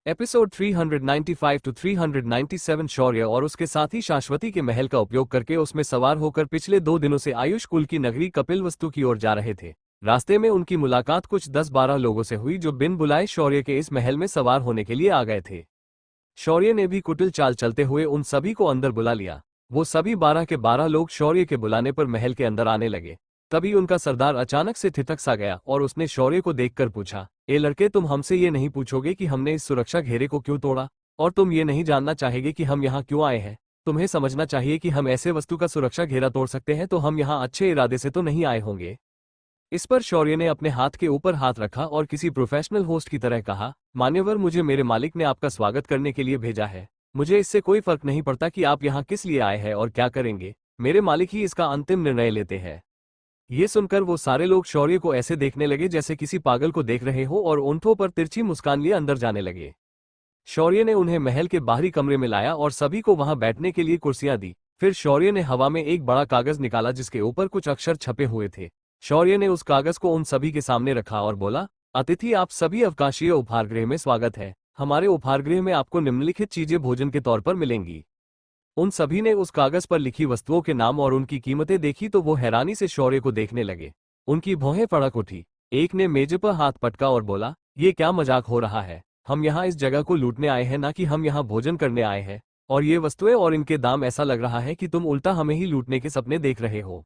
Episode 395 to 397। शौर्य और उसके साथी शाश्वती के महल का उपयोग करके उसमें सवार होकर पिछले 2 दिनों से आयुष कुल की नगरी कपिलवस्तु की ओर जा रहे थे। रास्ते में उनकी मुलाकात कुछ 10-12 लोगों से हुई जो बिन बुलाए शौर्य के इस महल में सवार होने के लिए आ गए थे। शौर्य ने भी कुटिल चाल चलते हुए उन सभी को अंदर बुला लिया। वो सभी 12 के 12 लोग शौर्य के बुलाने पर महल के अंदर आने लगे। तभी उनका सरदार अचानक से ठिठक सा गया और उसने शौर्य को देखकर पूछा, ए लड़के, तुम हमसे ये नहीं पूछोगे कि हमने इस सुरक्षा घेरे को क्यों तोड़ा? और तुम ये नहीं जानना चाहेगे कि हम यहाँ क्यों आए हैं? तुम्हें समझना चाहिए कि हम ऐसे वस्तु का सुरक्षा घेरा तोड़ सकते हैं तो हम यहाँ अच्छे इरादे से तो नहीं आए होंगे। इस पर शौर्य ने अपने हाथ के ऊपर हाथ रखा और किसी प्रोफेशनल होस्ट की तरह कहा, मान्यवर, मुझे मेरे मालिक ने आपका स्वागत करने के लिए भेजा है। मुझे इससे कोई फर्क नहीं पड़ता कि आप यहाँ किस लिए आए हैं और क्या करेंगे। मेरे मालिक ही इसका अंतिम निर्णय लेते हैं। ये सुनकर वो सारे लोग शौर्य को ऐसे देखने लगे जैसे किसी पागल को देख रहे हो और ओंठों पर तिरछी मुस्कान लिए अंदर जाने लगे। शौर्य ने उन्हें महल के बाहरी कमरे में लाया और सभी को वहां बैठने के लिए कुर्सियां दी। फिर शौर्य ने हवा में एक बड़ा कागज निकाला जिसके ऊपर कुछ अक्षर छपे हुए थे। शौर्य ने उस कागज को उन सभी के सामने रखा और बोला, अतिथि, आप सभी अवकाशीय उपहारगृह में स्वागत है। हमारे उपहारगृह में आपको निम्नलिखित चीजें भोजन के तौर पर मिलेंगी। उन सभी ने उस कागज पर लिखी वस्तुओं के नाम और उनकी कीमतें देखी तो वो हैरानी से शौर्य को देखने लगे। उनकी भौहें फड़क उठी। एक ने मेज पर हाथ पटका और बोला, ये क्या मजाक हो रहा है? हम यहाँ इस जगह को लूटने आए हैं, ना कि हम यहाँ भोजन करने आए हैं। और ये वस्तुएं और इनके दाम, ऐसा लग रहा है कि तुम उल्टा हमें ही लूटने के सपने देख रहे हो।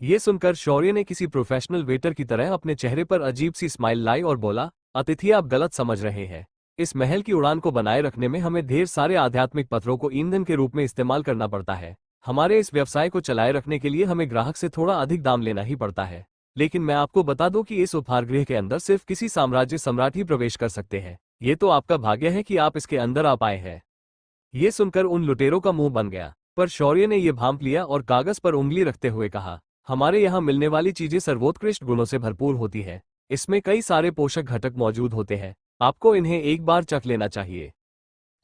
ये सुनकर शौर्य ने किसी प्रोफेशनल वेटर की तरह अपने चेहरे पर अजीब सी स्माइल लाई और बोला, अतिथि, आप गलत समझ रहे हैं। इस महल की उड़ान को बनाए रखने में हमें ढेर सारे आध्यात्मिक पत्थरों को ईंधन के रूप में इस्तेमाल करना पड़ता है। हमारे इस व्यवसाय को चलाए रखने के लिए हमें ग्राहक से थोड़ा अधिक दाम लेना ही पड़ता है। लेकिन मैं आपको बता दूं कि इस उपहारगृह के अंदर सिर्फ किसी साम्राज्य सम्राट ही प्रवेश कर सकते हैं। ये तो आपका भाग्य है कि आप इसके अंदर आ पाए हैं। ये सुनकर उन लुटेरों का मुंह बन गया, पर शौर्य ने यह भांप लिया और कागज पर उंगली रखते हुए कहा, हमारे यहाँ मिलने वाली चीजें सर्वोत्कृष्ट गुणों से भरपूर होती है। इसमें कई सारे पोषक घटक मौजूद होते हैं। आपको इन्हें एक बार चख लेना चाहिए।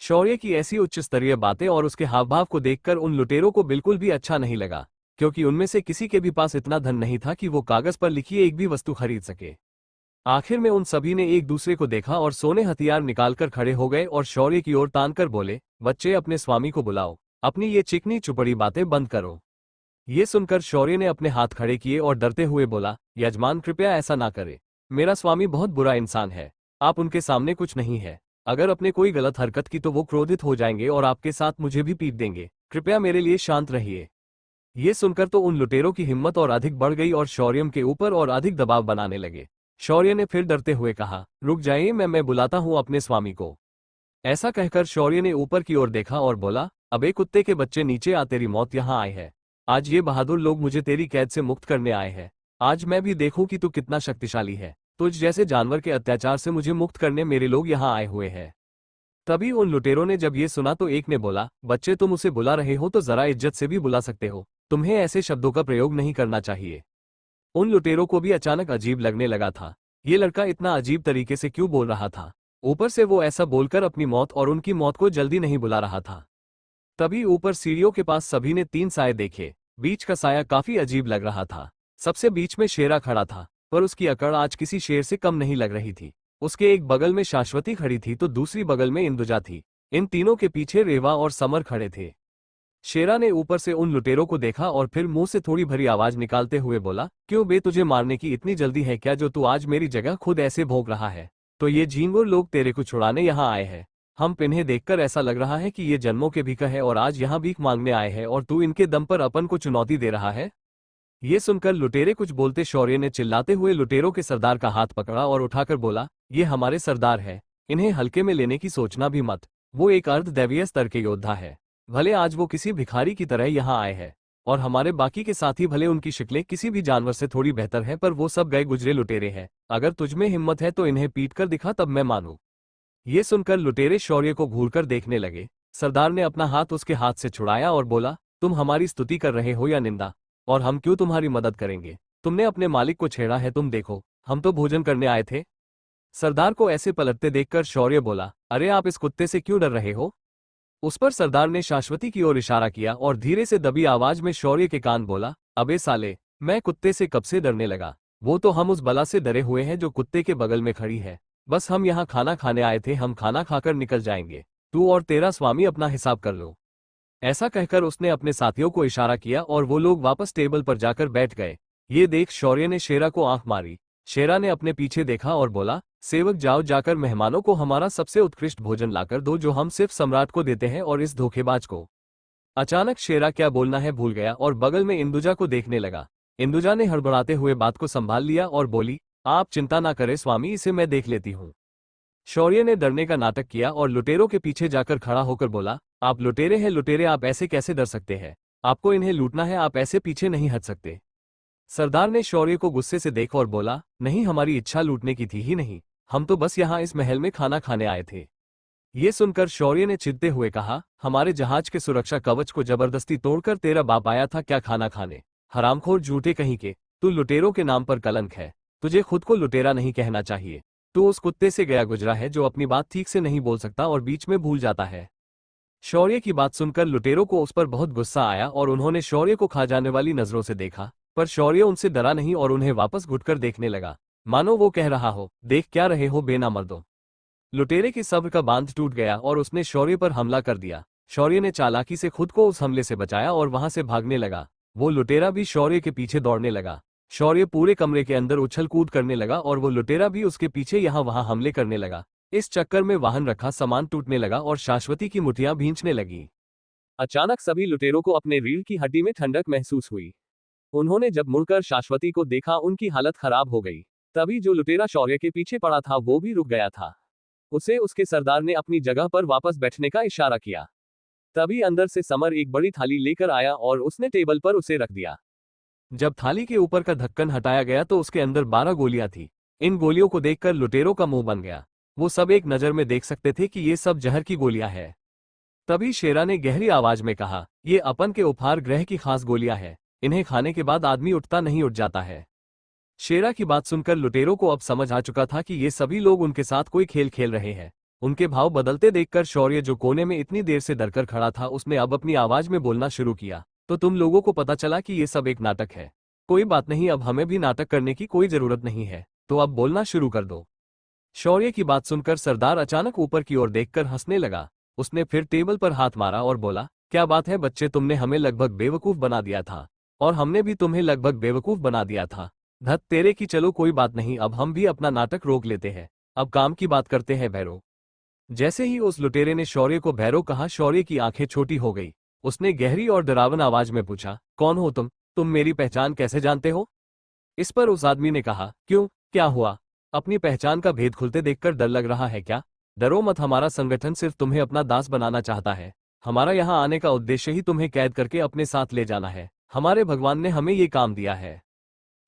शौर्य की ऐसी उच्च स्तरीय बातें और उसके हाव भाव को देखकर उन लुटेरों को बिल्कुल भी अच्छा नहीं लगा, क्योंकि उनमें से किसी के भी पास इतना धन नहीं था कि वो कागज पर लिखी एक भी वस्तु खरीद सके। आखिर में उन सभी ने एक दूसरे को देखा और सोने हथियार निकालकर खड़े हो गए और शौर्य की ओर तानकर बोले, बच्चे, अपने स्वामी को बुलाओ। अपनी ये चिकनी चुपड़ी बातें बंद करो। ये सुनकर शौर्य ने अपने हाथ खड़े किए और डरते हुए बोला, यजमान, कृपया ऐसा ना करे। मेरा स्वामी बहुत बुरा इंसान है। आप उनके सामने कुछ नहीं है। अगर अपने कोई गलत हरकत की तो वो क्रोधित हो जाएंगे और आपके साथ मुझे भी पीट देंगे। कृपया मेरे लिए शांत रहिए। ये सुनकर तो उन लुटेरों की हिम्मत और अधिक बढ़ गई और शौर्यम के ऊपर और अधिक दबाव बनाने लगे। शौर्य ने फिर डरते हुए कहा, रुक जाइए, मैं बुलाता हूँ अपने स्वामी को। ऐसा कहकर शौर्य ने ऊपर की ओर देखा और बोला, अबे कुत्ते के बच्चे, नीचे आ, तेरी मौत यहाँ आई है। आज ये बहादुर लोग मुझे तेरी कैद से मुक्त करने आए हैं। आज मैं भी देखूं कि तू कितना शक्तिशाली है। तुझ जैसे जानवर के अत्याचार से मुझे मुक्त करने मेरे लोग यहाँ आए हुए हैं। तभी उन लुटेरों ने जब ये सुना तो एक ने बोला, बच्चे, तुम उसे बुला रहे हो तो जरा इज्जत से भी बुला सकते हो। तुम्हें ऐसे शब्दों का प्रयोग नहीं करना चाहिए। उन लुटेरों को भी अचानक अजीब लगने लगा था। ये लड़का इतना अजीब तरीके से क्यों बोल रहा था? ऊपर से वो ऐसा बोलकर अपनी मौत और उनकी मौत को जल्दी नहीं बुला रहा था। तभी ऊपर सीढ़ियों के पास सभी ने 3 साए देखे। बीच का साया काफी अजीब लग रहा था। सबसे बीच में शेरा खड़ा था, पर उसकी अकड़ आज किसी शेर से कम नहीं लग रही थी। उसके एक बगल में शाश्वती खड़ी थी तो दूसरी बगल में इंदुजा थी। इन तीनों के पीछे रेवा और समर खड़े थे। शेरा ने ऊपर से उन लुटेरों को देखा और फिर मुंह से थोड़ी भरी आवाज निकालते हुए बोला, क्यों बे, तुझे मारने की इतनी जल्दी है क्या, जो तू आज मेरी जगह खुद ऐसे भोग रहा है? तो ये झींगुर लोग तेरे को छुड़ाने यहाँ आए हैं। हम इन्हें देखकर ऐसा लग रहा है कि ये जन्मों के भीख है और आज यहाँ भीख मांगने आए हैं और तू इनके दम पर अपन को चुनौती दे रहा है। ये सुनकर लुटेरे कुछ बोलते शौर्य ने चिल्लाते हुए लुटेरों के सरदार का हाथ पकड़ा और उठाकर बोला, ये हमारे सरदार है, इन्हें हल्के में लेने की सोचना भी मत। वो एक अर्धदैवीय स्तर के योद्धा है। भले आज वो किसी भिखारी की तरह यहाँ आए हैं और हमारे बाकी के साथी भले उनकी शक्लें किसी भी जानवर से थोड़ी बेहतर है, पर वो सब गए गुजरे लुटेरे हैं। अगर तुझमें हिम्मत है तो इन्हें पीट कर दिखा, तब मैं मानूं। ये सुनकर लुटेरे शौर्य को घूरकर देखने लगे। सरदार ने अपना हाथ उसके हाथ से छुड़ाया और बोला, तुम हमारी स्तुति कर रहे हो या निंदा? और हम क्यों तुम्हारी मदद करेंगे? तुमने अपने मालिक को छेड़ा है, तुम देखो, हम तो भोजन करने आए थे। सरदार को ऐसे पलटते देखकर शौर्य बोला, अरे आप इस कुत्ते से क्यों डर रहे हो? उस पर सरदार ने शाश्वती की ओर इशारा किया और धीरे से दबी आवाज में शौर्य के कान बोला, अबे साले, मैं कुत्ते से कब से डरने लगा? वो तो हम उस बला से डरे हुए हैं जो कुत्ते के बगल में खड़ी है। बस हम यहाँ खाना खाने आए थे, हम खाना खाकर निकल जाएंगे। तू और तेरा स्वामी अपना हिसाब कर लो। ऐसा कहकर उसने अपने साथियों को इशारा किया और वो लोग वापस टेबल पर जाकर बैठ गए। ये देख शौर्य ने शेरा को आंख मारी। शेरा ने अपने पीछे देखा और बोला, सेवक जाओ, जाकर मेहमानों को हमारा सबसे उत्कृष्ट भोजन लाकर दो जो हम सिर्फ सम्राट को देते हैं और इस धोखेबाज को। अचानक शेरा क्या बोलना है भूल गया और बगल में इंदुजा को देखने लगा। इंदुजा ने हड़बड़ाते हुए बात को संभाल लिया और बोली, आप चिंता ना करें स्वामी, इसे मैं देख लेती हूँ। शौर्य ने डरने का नाटक किया और लुटेरों के पीछे जाकर खड़ा होकर बोला, आप लुटेरे हैं लुटेरे, आप ऐसे कैसे डर सकते हैं? आपको इन्हें लूटना है, आप ऐसे पीछे नहीं हट सकते। सरदार ने शौर्य को गुस्से से देखा और बोला, नहीं, हमारी इच्छा लूटने की थी ही नहीं, हम तो बस यहाँ इस महल में खाना खाने आए थे। ये सुनकर शौर्य ने चिढ़ते हुए कहा, हमारे जहाज के सुरक्षा कवच को जबरदस्ती तोड़कर तेरा बाप आया था क्या खाना खाने? हरामखोर झूठे कहीं के, तू लुटेरों के नाम पर कलंक है। तुझे खुद को लुटेरा नहीं कहना चाहिए। तू उस कुत्ते से गया गुजरा है जो अपनी बात ठीक से नहीं बोल सकता और बीच में भूल जाता है। शौर्य की बात सुनकर लुटेरों को उस पर बहुत गुस्सा आया और उन्होंने शौर्य को खा जाने वाली नजरों से देखा, पर शौर्य उनसे डरा नहीं और उन्हें वापस घुटकर देखने लगा, मानो वो कह रहा हो, देख क्या रहे हो बेनामर्दों। लुटेरे की सब्र का बांध टूट गया और उसने शौर्य पर हमला कर दिया। शौर्य ने चालाकी से खुद को उस हमले से बचाया और वहां से भागने लगा। वो लुटेरा भी शौर्य के पीछे दौड़ने लगा। शौर्य पूरे कमरे के अंदर उछल कूद करने लगा और वो लुटेरा भी उसके पीछे यहाँ वहां हमले करने लगा। इस चक्कर में वाहन रखा सामान टूटने लगा और शाश्वती की मुठियां भींचने लगी। अचानक सभी लुटेरों को अपने रीढ़ की हड्डी में ठंडक महसूस हुई। उन्होंने जब मुड़कर शाश्वती को देखा, उनकी हालत खराब हो गई। तभी जो लुटेरा शौर्य के पीछे पड़ा था वो भी रुक गया था। उसे उसके सरदार ने अपनी जगह पर वापस बैठने का इशारा किया। तभी अंदर से समर एक बड़ी थाली लेकर आया और उसने टेबल पर उसे रख दिया। जब थाली के ऊपर का ढक्कन हटाया गया तो उसके अंदर 12 गोलियां थी। इन गोलियों को देखकर लुटेरों का मुंह बन गया। वो सब एक नजर में देख सकते थे कि ये सब जहर की गोलियां हैं। तभी शेरा ने गहरी आवाज में कहा, ये अपन के उपहार ग्रह की खास गोलियां हैं, इन्हें खाने के बाद आदमी उठता नहीं उठ जाता है। शेरा की बात सुनकर लुटेरों को अब समझ आ चुका था कि ये सभी लोग उनके साथ कोई खेल खेल रहे हैं। उनके भाव बदलते देखकर शौर्य, जो कोने में इतनी देर से डरकर खड़ा था, उसने अब अपनी आवाज में बोलना शुरू किया, तो तुम लोगों को पता चला कि ये सब एक नाटक है। कोई बात नहीं, अब हमें भी नाटक करने की कोई जरूरत नहीं है, तो अब बोलना शुरू कर दो। शौर्य की बात सुनकर सरदार अचानक ऊपर की ओर देखकर हंसने लगा। उसने फिर टेबल पर हाथ मारा और बोला, क्या बात है बच्चे, तुमने हमें लगभग बेवकूफ बना दिया था और हमने भी तुम्हें लगभग बेवकूफ बना दिया था। धत तेरे की, चलो कोई बात नहीं, अब हम भी अपना नाटक रोक लेते हैं। अब काम की बात करते हैं भैरव। जैसे ही उस लुटेरे ने शौर्य को भैरव कहा, शौर्य की आंखें छोटी हो गई। उसने गहरी और डरावन आवाज में पूछा, कौन हो तुम मेरी पहचान कैसे जानते हो? इस पर उस आदमी ने कहा, क्यों, क्या हुआ? अपनी पहचान का भेद खुलते देखकर डर लग रहा है क्या? डरो मत, हमारा संगठन सिर्फ तुम्हें अपना दास बनाना चाहता है। हमारा यहाँ आने का उद्देश्य ही तुम्हें कैद करके अपने साथ ले जाना है। हमारे भगवान ने हमें ये काम दिया है।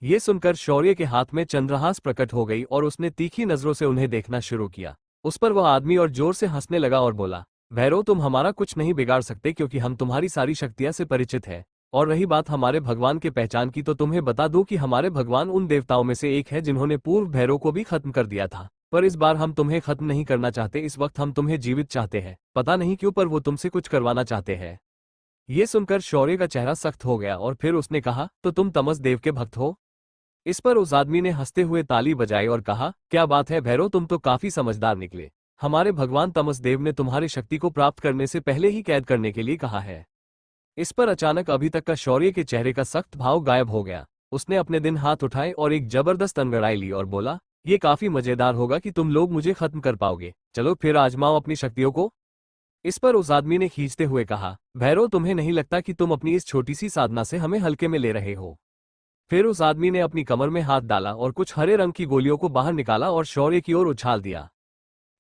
ये सुनकर शौर्य के हाथ में चंद्रहास प्रकट हो गई और उसने तीखी नजरों से उन्हें देखना शुरू किया। उस पर वह आदमी और जोर से हंसने लगा और बोला, भैरव तुम हमारा कुछ नहीं बिगाड़ सकते, क्योंकि हम तुम्हारी सारी शक्तियां से परिचित है। और रही बात हमारे भगवान के पहचान की, तो तुम्हें बता दूं कि हमारे भगवान उन देवताओं में से एक है जिन्होंने पूर्व भैरव को भी खत्म कर दिया था। पर इस बार हम तुम्हें खत्म नहीं करना चाहते, इस वक्त हम तुम्हें जीवित चाहते हैं। पता नहीं क्यों, पर वो तुमसे कुछ करवाना चाहते हैं। ये सुनकर शौर्य का चेहरा सख्त हो गया और फिर उसने कहा, तो तुम तमस देव के भक्त हो? इस पर उस आदमी ने हंसते हुए ताली बजाई और कहा, क्या बात है भैरव, तुम तो काफी समझदार निकले। हमारे भगवान तमस देव ने तुम्हारी शक्ति को प्राप्त करने से पहले ही कैद करने के लिए कहा है। इस पर अचानक अभी तक का शौर्य के चेहरे का सख्त भाव गायब हो गया। उसने अपने दिन हाथ उठाए और एक जबरदस्त अंगड़ाई ली और बोला, ये काफी मजेदार होगा कि तुम लोग मुझे खत्म कर पाओगे। चलो फिर आजमाओ अपनी शक्तियों को। इस पर उस आदमी ने खींचते हुए कहा, भैरव तुम्हें नहीं लगता कि तुम अपनी इस छोटी सी साधना से हमें हल्के में ले रहे हो? फिर उस आदमी ने अपनी कमर में हाथ डाला और कुछ हरे रंग की गोलियों को बाहर निकाला और शौर्य की ओर उछाल दिया।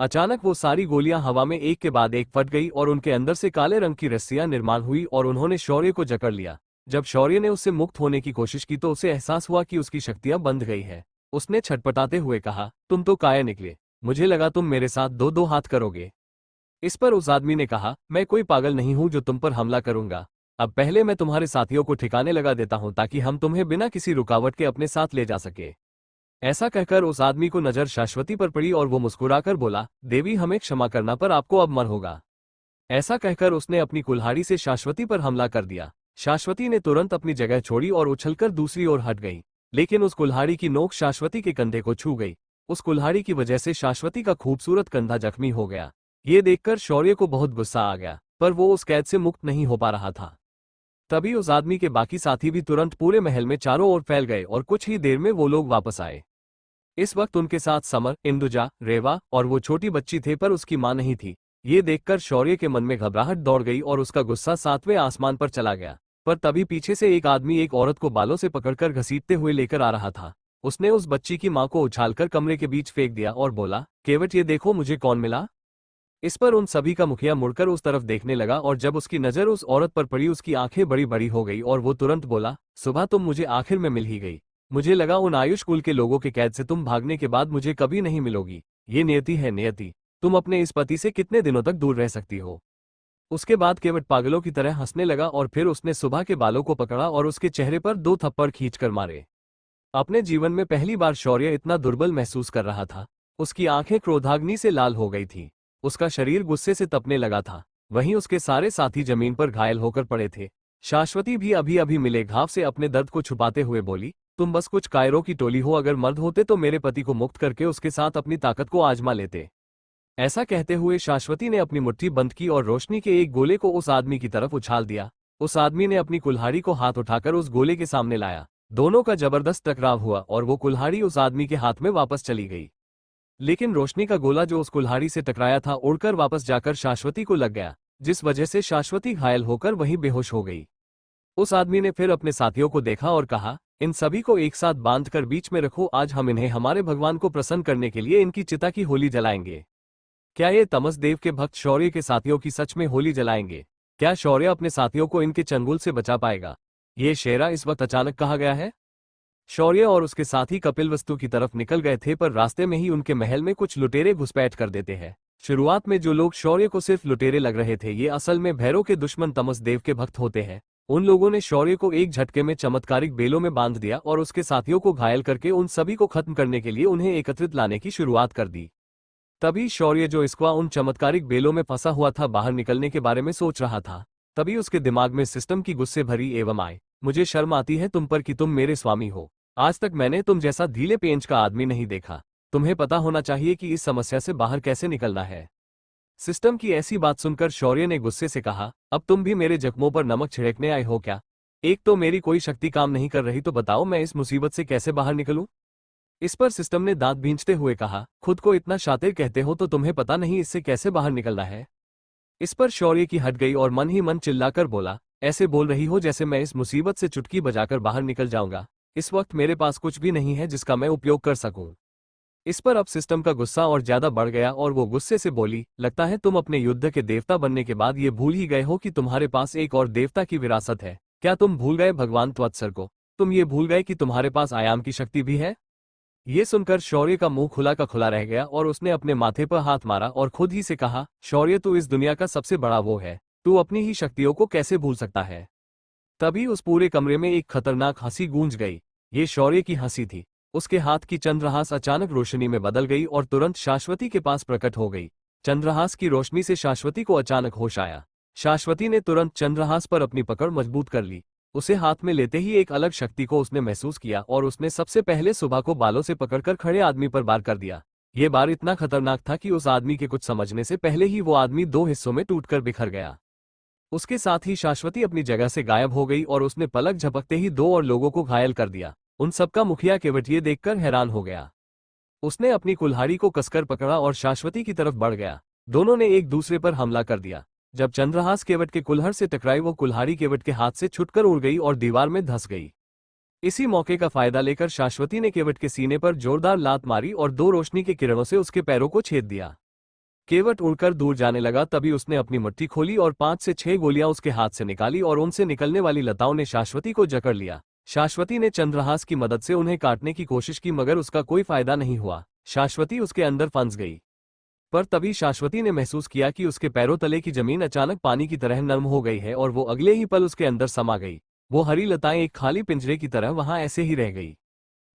अचानक वो सारी गोलियां हवा में एक के बाद एक फट गई और उनके अंदर से काले रंग की रस्सियां निर्माण हुई और उन्होंने शौर्य को जकड़ लिया। जब शौर्य ने उससे मुक्त होने की कोशिश की तो उसे एहसास हुआ कि उसकी शक्तियां बंध गई है। उसने छटपटाते हुए कहा, तुम तो काया निकले, मुझे लगा तुम मेरे साथ दो दो हाथ करोगे। इस पर उस आदमी ने कहा, मैं कोई पागल नहीं हूं जो तुम पर हमला करूंगा। अब पहले मैं तुम्हारे साथियों को ठिकाने लगा देता हूं ताकि हम तुम्हें बिना किसी रुकावट के अपने साथ ले जा सके। ऐसा कहकर उस आदमी को नजर शाश्वती पर पड़ी और वो मुस्कुराकर बोला, देवी हमें क्षमा करना, पर आपको अब मर होगा। ऐसा कहकर उसने अपनी कुल्हाड़ी से शाश्वती पर हमला कर दिया। शाश्वती ने तुरंत अपनी जगह छोड़ी और उछलकर दूसरी ओर हट गई, लेकिन उस कुल्हाड़ी की नोक शाश्वती के कंधे को छू गई। उस कुल्हाड़ी की वजह से शाश्वती का खूबसूरत कंधा जख्मी हो गया। ये देखकर शौर्य को बहुत गुस्सा आ गया, पर वो उस कैद से मुक्त नहीं हो पा रहा था। तभी उस आदमी के बाकी साथी भी तुरंत पूरे महल में चारों ओर फैल गए और कुछ ही देर में वो लोग वापस आए। इस वक्त उनके साथ समर, इंदुजा, रेवा और वो छोटी बच्ची थे, पर उसकी मां नहीं थी। ये देखकर शौर्य के मन में घबराहट दौड़ गई और उसका गुस्सा 7वें आसमान पर चला गया। पर तभी पीछे से एक आदमी एक औरत को बालों से पकड़कर घसीटते हुए लेकर आ रहा था। उसने उस बच्ची की मां को उछालकर कमरे के बीच फेंक दिया और बोला, केवट ये देखो मुझे कौन मिला। इस पर उन सभी का मुखिया मुड़कर उस तरफ देखने लगा और जब उसकी नजर उस औरत पर पड़ी उसकी आंखें बड़ी बड़ी हो गई और वो तुरंत बोला, सुबह तुम मुझे आखिर में मिल ही गई। मुझे लगा उन आयुष कुल के लोगों के कैद से तुम भागने के बाद मुझे कभी नहीं मिलोगी। ये नियति है नियति, तुम अपने इस पति से कितने दिनों तक दूर रह सकती हो। उसके बाद केवट पागलों की तरह हंसने लगा और फिर उसने सुबह के बालों को पकड़ा और उसके चेहरे पर 2 थप्पड़ खींचकर मारे। अपने जीवन में पहली बार शौर्य इतना दुर्बल महसूस कर रहा था। उसकी आंखें क्रोधाग्नि से लाल हो गई थी। उसका शरीर गुस्से से तपने लगा था। वहीं उसके सारे साथी जमीन पर घायल होकर पड़े थे। शाश्वती भी अभी अभी मिले घाव से अपने दर्द को छुपाते हुए बोली, तुम बस कुछ कायरों की टोली हो, अगर मर्द होते तो मेरे पति को मुक्त करके उसके साथ अपनी ताकत को आजमा लेते। ऐसा कहते हुए शाश्वती ने अपनी मुट्ठी बंद की और रोशनी के एक गोले को उस आदमी की तरफ उछाल दिया। उस आदमी ने अपनी कुल्हाड़ी को हाथ उठाकर उस गोले के सामने लाया। दोनों का जबरदस्त टकराव हुआ और वो कुल्हाड़ी उस आदमी के हाथ में वापस चली गई। लेकिन रोशनी का गोला जो उस कुल्हाड़ी से टकराया था उड़कर वापस जाकर शाश्वती को लग गया, जिस वजह से शाश्वती घायल होकर वहीं बेहोश हो गई। उस आदमी ने फिर अपने साथियों को देखा और कहा, इन सभी को एक साथ बांधकर बीच में रखो, आज हम इन्हें हमारे भगवान को प्रसन्न करने के लिए इनकी चिता की होली जलाएंगे। क्या ये तमस देव के भक्त शौर्य के साथियों की सच में होली जलाएंगे? क्या शौर्य अपने साथियों को इनके चंगुल से बचा पाएगा? ये शेरा इस वक्त अचानक कहा गया है। शौर्य और उसके साथी कपिलवस्तु की तरफ निकल गए थे, पर रास्ते में ही उनके महल में कुछ लुटेरे घुसपैठ कर देते हैं। शुरुआत में जो लोग शौर्य को सिर्फ लुटेरे लग रहे थे, ये असल में भैरव के दुश्मन तमस देव के भक्त होते हैं। उन लोगों ने शौर्य को एक झटके में चमत्कारिक बेलों में बांध दिया और उसके साथियों को घायल करके उन सभी को खत्म करने के लिए उन्हें एकत्रित लाने की शुरुआत कर दी। तभी शौर्य जो इसका उन चमत्कारिक बेलों में फंसा हुआ था, बाहर निकलने के बारे में सोच रहा था। तभी उसके दिमाग में सिस्टम की गुस्से भरी एवं आए, मुझे शर्म आती है तुम पर कि तुम मेरे स्वामी हो। आज तक मैंने तुम जैसा ढीले पेंच का आदमी नहीं देखा। तुम्हें पता होना चाहिए कि इस समस्या से बाहर कैसे निकलना है। सिस्टम की ऐसी बात सुनकर शौर्य ने गुस्से से कहा, अब तुम भी मेरे जख्मों पर नमक छिड़कने आए हो क्या? एक तो मेरी कोई शक्ति काम नहीं कर रही, तो बताओ मैं इस मुसीबत से कैसे बाहर निकलूं? इस पर सिस्टम ने दांत भींचते हुए कहा, खुद को इतना शातिर कहते हो तो तुम्हें पता नहीं इससे कैसे बाहर निकलना है? इस पर शौर्य की हट गई और मन ही मन चिल्लाकर बोला, ऐसे बोल रही हो जैसे मैं इस मुसीबत से चुटकी बजाकर बाहर निकल जाऊंगा। इस वक्त मेरे पास कुछ भी नहीं है जिसका मैं उपयोग कर सकूं। इस पर अब सिस्टम का गुस्सा और ज्यादा बढ़ गया और वो गुस्से से बोली, लगता है तुम अपने युद्ध के देवता बनने के बाद ये भूल ही गए हो कि तुम्हारे पास एक और देवता की विरासत है। क्या तुम भूल गए भगवान त्वत्सर को? तुम ये भूल गए कि तुम्हारे पास आयाम की शक्ति भी है? ये सुनकर शौर्य का मुंह खुला का खुला रह गया और उसने अपने माथे पर हाथ मारा और खुद ही से कहा, शौर्य तू इस दुनिया का सबसे बड़ा वो है, तू अपनी ही शक्तियों को कैसे भूल सकता है? तभी उस पूरे कमरे में एक खतरनाक हंसी गूंज गई। ये शौर्य की हंसी थी। उसके हाथ की चंद्रहास अचानक रोशनी में बदल गई और तुरंत शाश्वती के पास प्रकट हो गई। चंद्रहास की रोशनी से शाश्वती को अचानक होश आया। शाश्वती ने तुरंत चंद्रहास पर अपनी पकड़ मजबूत कर ली। उसे हाथ में लेते ही एक अलग शक्ति को उसने महसूस किया और उसने सबसे पहले सुबह को बालों से पकड़कर खड़े आदमी पर वार कर दिया। ये वार इतना खतरनाक था कि उस आदमी के कुछ समझने से पहले ही वो आदमी 2 हिस्सों में टूटकर बिखर गया। उसके साथ ही शाश्वती अपनी जगह से गायब हो गई और उसने पलक झपकते ही 2 और लोगों को घायल कर दिया। उन सबका मुखिया केवट ये देखकर हैरान हो गया। उसने अपनी कुल्हाड़ी को कसकर पकड़ा और शाश्वती की तरफ बढ़ गया। दोनों ने एक दूसरे पर हमला कर दिया। जब चंद्रहास केवट के कुल्हड़ से टकराई, वो कुल्हाड़ी केवट के हाथ से छुटकर उड़ गई और दीवार में धंस गई। इसी मौके का फायदा लेकर शाश्वती ने केवट के सीने पर जोरदार लात मारी और 2 रोशनी के किरणों से उसके पैरों को छेद दिया। केवट उड़कर दूर जाने लगा। तभी उसने अपनी मुट्ठी खोली और 5 से 6 गोलियां उसके हाथ से निकाली और उनसे निकलने वाली लताओं ने शाश्वती को जकड़ लिया। शाश्वती ने चंद्रहास की मदद से उन्हें काटने की कोशिश की, मगर उसका कोई फायदा नहीं हुआ। शाश्वती उसके अंदर फंस गई। पर तभी शाश्वती ने महसूस किया कि उसके पैरों तले की जमीन अचानक पानी की तरह नरम हो गई है और वो अगले ही पल उसके अंदर समा गई। वो हरी लताएं एक खाली पिंजरे की तरह वहां ऐसे ही रह गई।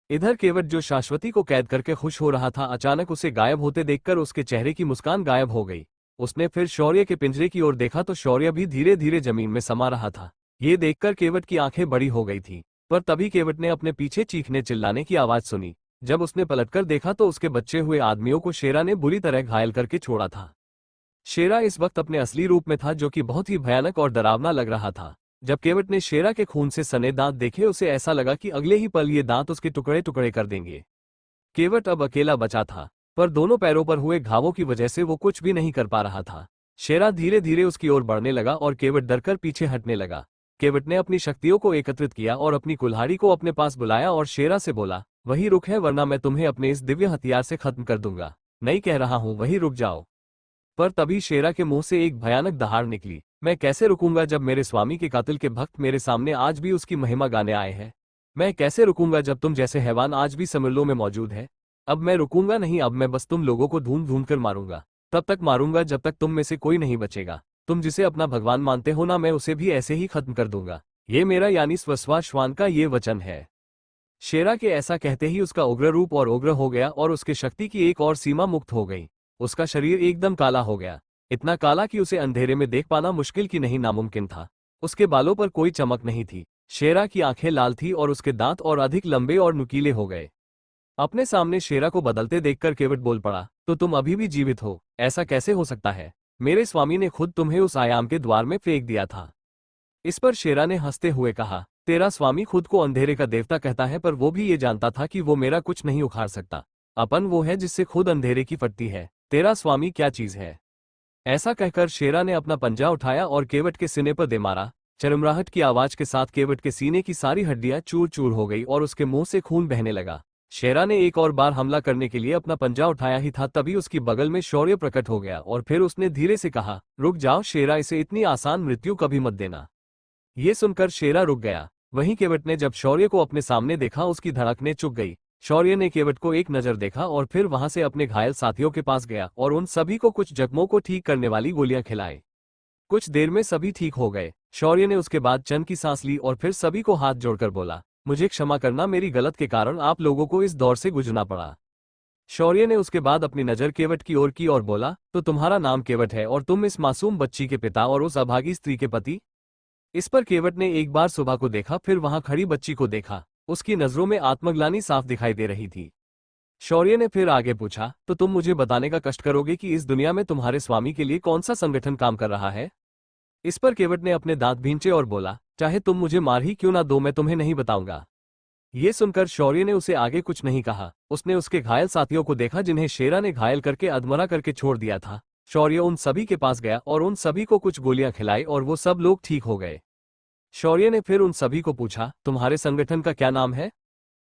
इधर केवट जो शाश्वती को कैद करके खुश हो रहा था, अचानक उसे गायब होते देखकर उसके चेहरे की मुस्कान गायब हो गई। उसने फिर शौर्य के पिंजरे की ओर देखा तो शौर्य भी धीरे धीरे जमीन में समा रहा था। ये देखकर केवट की आंखें बड़ी हो गई थी। पर तभी केवट ने अपने पीछे चीखने चिल्लाने की आवाज सुनी। जब उसने पलटकर देखा तो उसके बचे हुए आदमियों को शेरा ने बुरी तरह घायल करके छोड़ा था। शेरा इस वक्त अपने असली रूप में था, जो कि बहुत ही भयानक और डरावना लग रहा था। जब केवट ने शेरा के खून से सने दांत देखे, उसे ऐसा लगा कि अगले ही पल ये दांत उसके टुकड़े टुकड़े कर देंगे। केवट अब अकेला बचा था, पर दोनों पैरों पर हुए घावों की वजह से वो कुछ भी नहीं कर पा रहा था। शेरा धीरे धीरे उसकी ओर बढ़ने लगा और केवट डरकर पीछे हटने लगा। केवट ने अपनी शक्तियों को एकत्रित किया और अपनी कुल्हाड़ी को अपने पास बुलाया और शेरा से बोला, वही रुक है, वरना मैं तुम्हें अपने इस दिव्य हथियार से खत्म कर दूंगा। नहीं कह रहा हूं, वही रुक जाओ। पर तभी शेरा के मुंह से एक भयानक दहाड़ निकली। मैं कैसे रुकूंगा जब मेरे स्वामी के कातिल के भक्त मेरे सामने आज भी उसकी महिमा गाने आए हैं। मैं कैसे रुकूंगा जब तुम जैसे हैवान आज भी समिर्लों में मौजूद है। अब मैं रुकूंगा नहीं, अब मैं बस तुम लोगों को ढूंढ ढूंढ कर मारूंगा। तब तक मारूंगा जब तक तुम में से कोई नहीं बचेगा। तुम जिसे अपना भगवान मानते हो ना, मैं उसे भी ऐसे ही खत्म कर दूंगा। ये मेरा यानी स्वस्वा श्वान का ये वचन है। शेरा के ऐसा कहते ही उसका उग्र रूप और उग्र हो गया और उसके शक्ति की एक और सीमा मुक्त हो गई। उसका शरीर एकदम काला हो गया, इतना काला कि उसे अंधेरे में देख पाना मुश्किल की नहीं नामुमकिन था। उसके बालों पर कोई चमक नहीं थी। शेरा की आंखें लाल थी और उसके दांत और अधिक लंबे और नुकीले हो गए। अपने सामने शेरा को बदलते देखकर केवट बोल पड़ा, तो तुम अभी भी जीवित हो? ऐसा कैसे हो सकता है? मेरे स्वामी ने खुद तुम्हें उस आयाम के द्वार में फेंक दिया था। इस पर शेरा ने हंसते हुए कहा, तेरा स्वामी खुद को अंधेरे का देवता कहता है, पर वो भी ये जानता था कि वो मेरा कुछ नहीं उखाड़ सकता। अपन वो है जिससे खुद अंधेरे की फटती है। तेरा स्वामी क्या चीज है? ऐसा कहकर शेरा ने अपना पंजा उठाया और केवट के सीने पर दे मारा। चरमराहट की आवाज के साथ केवट के सीने की सारी हड्डियां चूर चूर हो गई और उसके मुंह से खून बहने लगा। शेरा ने एक और बार हमला करने के लिए अपना पंजा उठाया ही था, तभी उसकी बगल में शौर्य प्रकट हो गया और फिर उसने धीरे से कहा, रुक जाओ शेरा, इसे इतनी आसान मृत्यु कभी मत देना। ये सुनकर शेरा रुक गया। वहीं केवट ने जब शौर्य को अपने सामने देखा, उसकी धड़कनें चुक गई। शौर्य ने केवट को एक नजर देखा और फिर वहां से अपने घायल साथियों के पास गया और उन सभी को कुछ जख्मों को ठीक करने वाली गोलियां खिलाई। कुछ देर में सभी ठीक हो गए। शौर्य ने उसके बाद चैन की सांस ली और फिर सभी को हाथ जोड़कर बोला, मुझे क्षमा करना, मेरी गलत के कारण आप लोगों को इस दौर से गुजरना पड़ा। शौर्य ने उसके बाद अपनी नजर केवट की ओर की और बोला, तो तुम्हारा नाम केवट है और तुम इस मासूम बच्ची के पिता और उस अभागी स्त्री के पति? इस पर केवट ने एक बार सुबह को देखा, फिर वहां खड़ी बच्ची को देखा। उसकी नजरों में आत्मग्लानि साफ दिखाई दे रही थी। शौर्य ने फिर आगे पूछा, तो तुम मुझे बताने का कष्ट करोगे कि इस दुनिया में तुम्हारे स्वामी के लिए कौन सा संगठन काम कर रहा है? इस पर केवट ने अपने दांत भींचे और बोला, चाहे तुम मुझे मार ही क्यों ना दो, मैं तुम्हें नहीं बताऊंगा। ये सुनकर शौर्य ने उसे आगे कुछ नहीं कहा। उसने उसके घायल साथियों को देखा जिन्हें शेरा ने घायल करके अधमरा करके छोड़ दिया था। शौर्य उन सभी के पास गया और उन सभी को कुछ गोलियां खिलाई और वो सब लोग ठीक हो गए। शौर्य ने फिर उन सभी को पूछा, तुम्हारे संगठन का क्या नाम है?